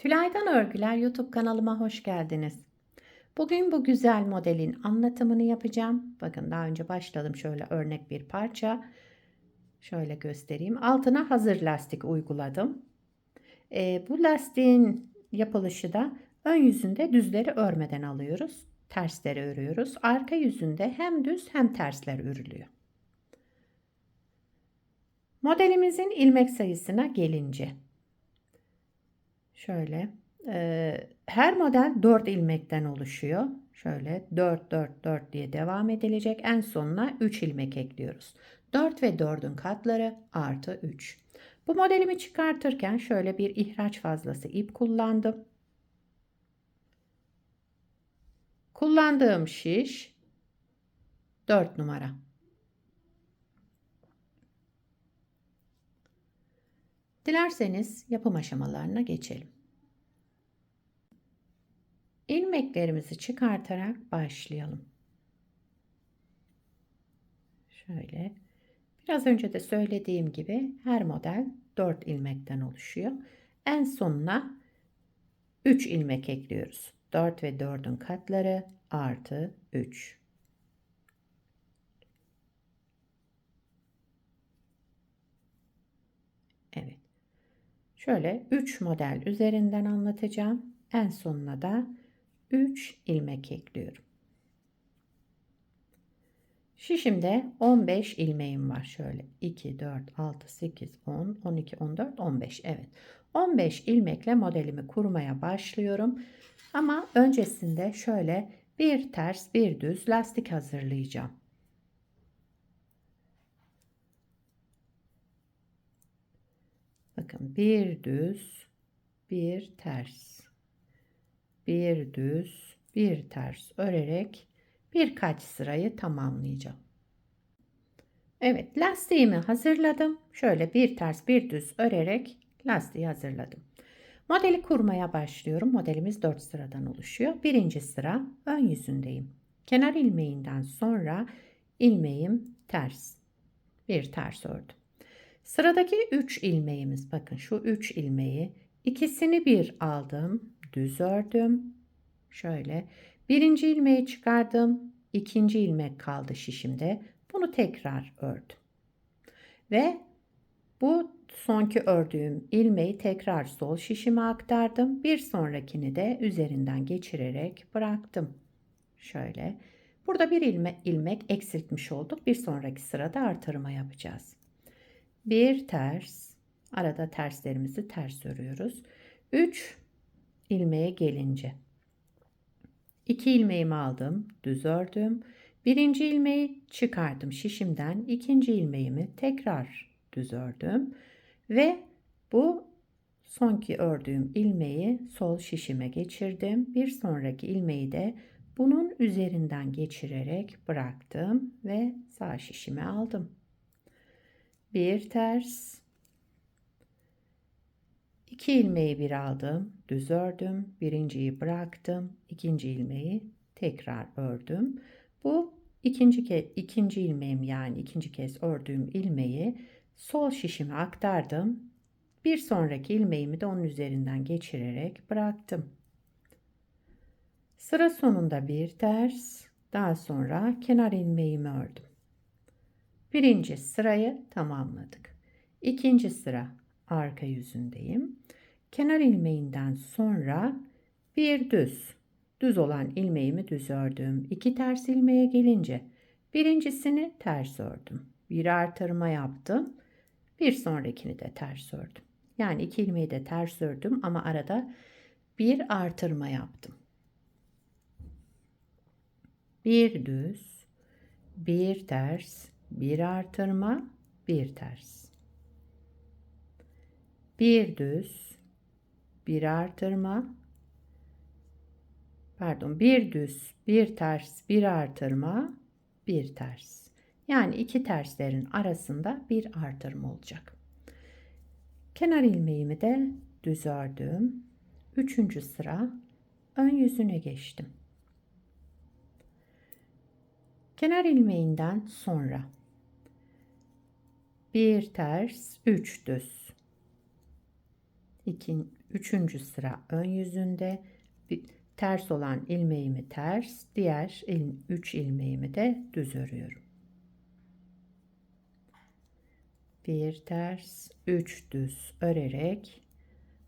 Tülay'dan Örgüler YouTube kanalıma hoş geldiniz. Bugün bu güzel modelin anlatımını yapacağım. Bakın daha önce başladım şöyle örnek bir parça. Şöyle göstereyim. Altına hazır lastik uyguladım. Bu lastiğin yapılışı da ön yüzünde düzleri örmeden alıyoruz. Tersleri örüyoruz. Arka yüzünde hem düz hem tersler örülüyor. Modelimizin ilmek sayısına gelince. Şöyle. Her model 4 ilmekten oluşuyor. Şöyle 4 4 4 diye devam edilecek. En sonuna 3 ilmek ekliyoruz. 4 ve 4'ün katları artı 3. Bu modelimi çıkartırken şöyle bir ihraç fazlası ip kullandım. Kullandığım şiş 4 numara. Dilerseniz yapım aşamalarına geçelim. İlmeklerimizi çıkartarak başlayalım. Şöyle. Biraz önce de söylediğim gibi her model 4 ilmekten oluşuyor. En sonuna 3 ilmek ekliyoruz. 4 ve 4'ün katları artı 3. Evet. Şöyle 3 model üzerinden anlatacağım. En sonuna da 3 ilmek ekliyorum. Şişimde 15 ilmeğim var. Şöyle 2, 4, 6, 8, 10, 12, 14, 15. Evet. 15 ilmekle modelimi kurmaya başlıyorum. Ama öncesinde şöyle bir ters bir düz lastik hazırlayacağım. Bakın bir düz bir ters. Bir düz bir ters örerek birkaç sırayı tamamlayacağım. Evet, lastiğimi hazırladım. Şöyle bir ters bir düz örerek lastiği hazırladım. Modeli kurmaya başlıyorum. Modelimiz 4 sıradan oluşuyor. Birinci sıra ön yüzündeyim. Kenar ilmeğinden sonra ilmeğim ters. Bir ters ördüm. Sıradaki 3 ilmeğimiz, bakın şu 3 ilmeği ikisini bir aldım, düz ördüm. Şöyle birinci ilmeği çıkardım. İkinci ilmek kaldı şişimde. Bunu tekrar ördüm. Ve bu sonki ördüğüm ilmeği tekrar sol şişime aktardım. Bir sonrakini de üzerinden geçirerek bıraktım. Şöyle. Burada bir ilmek eksiltmiş olduk. Bir sonraki sırada artırma yapacağız. Bir ters, arada terslerimizi ters örüyoruz. 3 ilmeğe gelince 2 ilmeğimi aldım, düz ördüm. Birinci ilmeği çıkardım şişimden. İkinci ilmeğimi tekrar düz ördüm ve bu sonki ördüğüm ilmeği sol şişime geçirdim. Bir sonraki ilmeği de bunun üzerinden geçirerek bıraktım ve sağ şişime aldım. Bir ters, 2 ilmeği bir aldım, düz ördüm, birinciyi bıraktım, ikinci ilmeği tekrar ördüm. Bu ikinci ilmeğim, yani ikinci kez ördüğüm ilmeği sol şişime aktardım. Bir sonraki ilmeğimi de onun üzerinden geçirerek bıraktım. Sıra sonunda bir ters, daha sonra kenar ilmeğimi ördüm. Birinci sırayı tamamladık. İkinci sıra arka yüzündeyim. Kenar ilmeğinden sonra bir düz olan ilmeğimi düz ördüm. 2 ters ilmeğe gelince birincisini ters ördüm. Bir artırma yaptım. Bir sonrakini de ters ördüm. Yani 2 ilmeği de ters ördüm ama arada bir artırma yaptım. Bir düz, bir ters, bir artırma, bir ters. Bir düz, bir artırma, bir düz, bir ters, bir artırma, bir ters. Yani iki terslerin arasında bir artırma olacak. Kenar ilmeğimi de düz ördüm. Üçüncü sıra ön yüzüne geçtim. Kenar ilmeğinden sonra bir ters, 3 düz. Üçüncü sıra ön yüzünde ters olan ilmeğimi ters, diğer 3 ilmeğimi de düz örüyorum. 1 ters, 3 düz örerek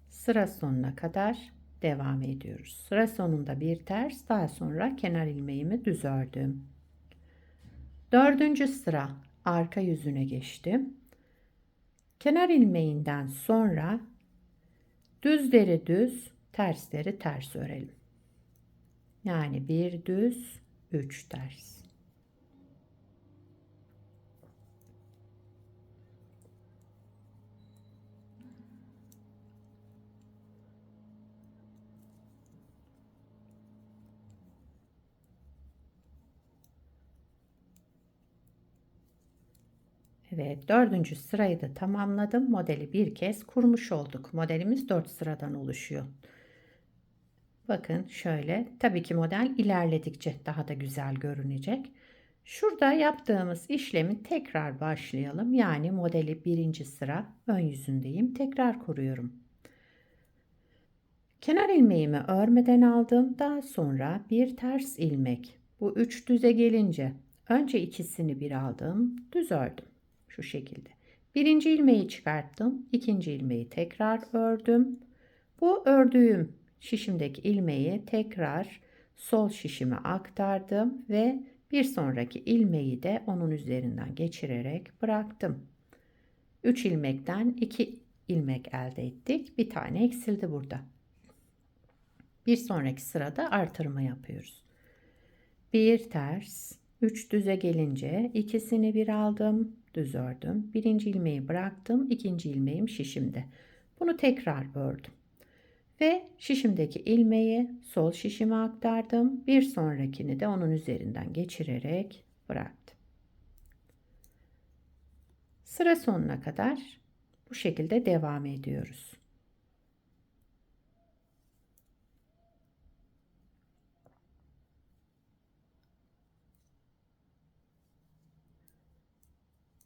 sıra sonuna kadar devam ediyoruz. Sıra sonunda bir ters, daha sonra kenar ilmeğimi düz ördüm. Dördüncü sıra arka yüzüne geçtim. Kenar ilmeğinden sonra düzleri düz, tersleri ters örelim. Yani bir düz, 3 ters. Evet, dördüncü sırayı da tamamladım. Modeli bir kez kurmuş olduk. Modelimiz 4 sıradan oluşuyor. Bakın şöyle, tabii ki model ilerledikçe daha da güzel görünecek. Şurada yaptığımız işlemi tekrar başlayalım. Yani modeli birinci sıra ön yüzündeyim. Tekrar kuruyorum. Kenar ilmeğimi örmeden aldım. Daha sonra bir ters ilmek. Bu 3 düze gelince önce ikisini bir aldım. Düz ördüm. Şu şekilde. Birinci ilmeği çıkarttım. İkinci ilmeği tekrar ördüm. Bu ördüğüm şişimdeki ilmeği tekrar sol şişime aktardım ve bir sonraki ilmeği de onun üzerinden geçirerek bıraktım. 3 ilmekten 2 ilmek elde ettik. Bir tane eksildi burada. Bir sonraki sırada artırma yapıyoruz. Bir ters, 3 düze gelince ikisini bir aldım, düz ördüm. Birinci ilmeği bıraktım, ikinci ilmeğim şişimde. Bunu tekrar ördüm. Ve şişimdeki ilmeği sol şişime aktardım. Bir sonrakini de onun üzerinden geçirerek bıraktım. Sıra sonuna kadar bu şekilde devam ediyoruz.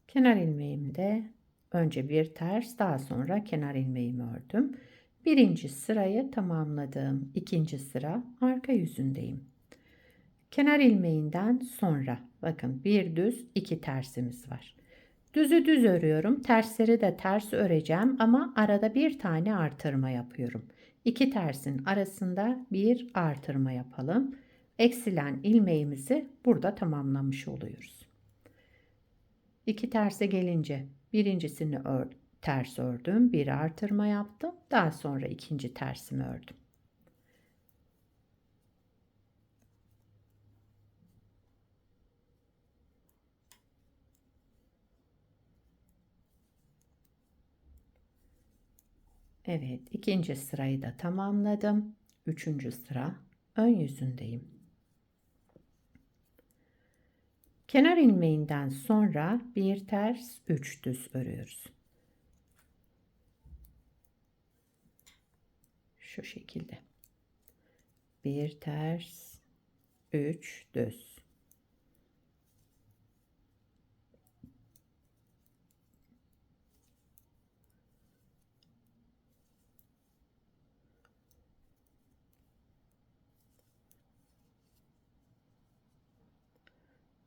Kenar ilmeğimde önce bir ters, daha sonra kenar ilmeğimi ördüm. Birinci sırayı tamamladım. İkinci sıra arka yüzündeyim. Kenar ilmeğinden sonra bakın bir düz, iki tersimiz var. Düzü düz örüyorum. Tersleri de ters öreceğim ama arada bir tane artırma yapıyorum. İki tersin arasında bir artırma yapalım. Eksilen ilmeğimizi burada tamamlamış oluyoruz. İki terse gelince birincisini ters ördüm, bir artırma yaptım. Daha sonra ikinci tersimi ördüm. Evet, ikinci sırayı da tamamladım. Üçüncü sıra ön yüzündeyim. Kenar ilmeğinden sonra bir ters, 3 düz örüyoruz. Şu şekilde. Bir ters, 3 düz.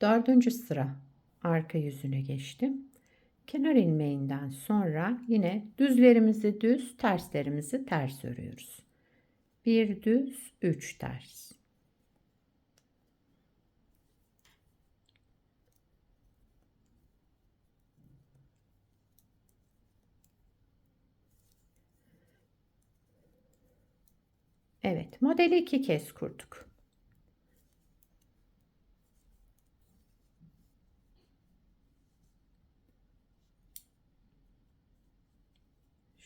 Dördüncü sıra arka yüzüne geçtim. Kenar ilmeğinden sonra yine düzlerimizi düz, terslerimizi ters örüyoruz. Bir düz, 3 ters. Evet, modeli 2 kez kurduk.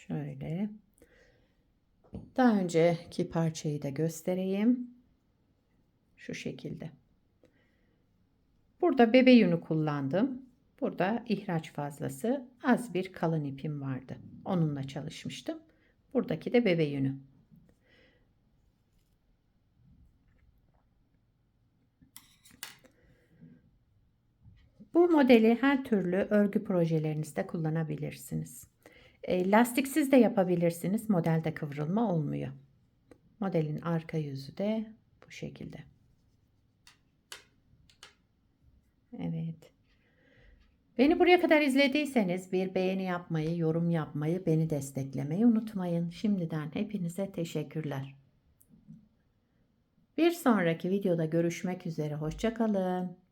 Şöyle. Daha önceki parçayı da göstereyim. Şu şekilde. Burada bebe yünü kullandım. Burada ihraç fazlası az bir kalın ipim vardı. Onunla çalışmıştım. Buradaki de bebe yünü. Bu modeli her türlü örgü projelerinizde kullanabilirsiniz. Lastiksiz de yapabilirsiniz. Modelde kıvrılma olmuyor. Modelin arka yüzü de bu şekilde. Evet. Beni buraya kadar izlediyseniz bir beğeni yapmayı, yorum yapmayı, beni desteklemeyi unutmayın. Şimdiden hepinize teşekkürler. Bir sonraki videoda görüşmek üzere. Hoşça kalın.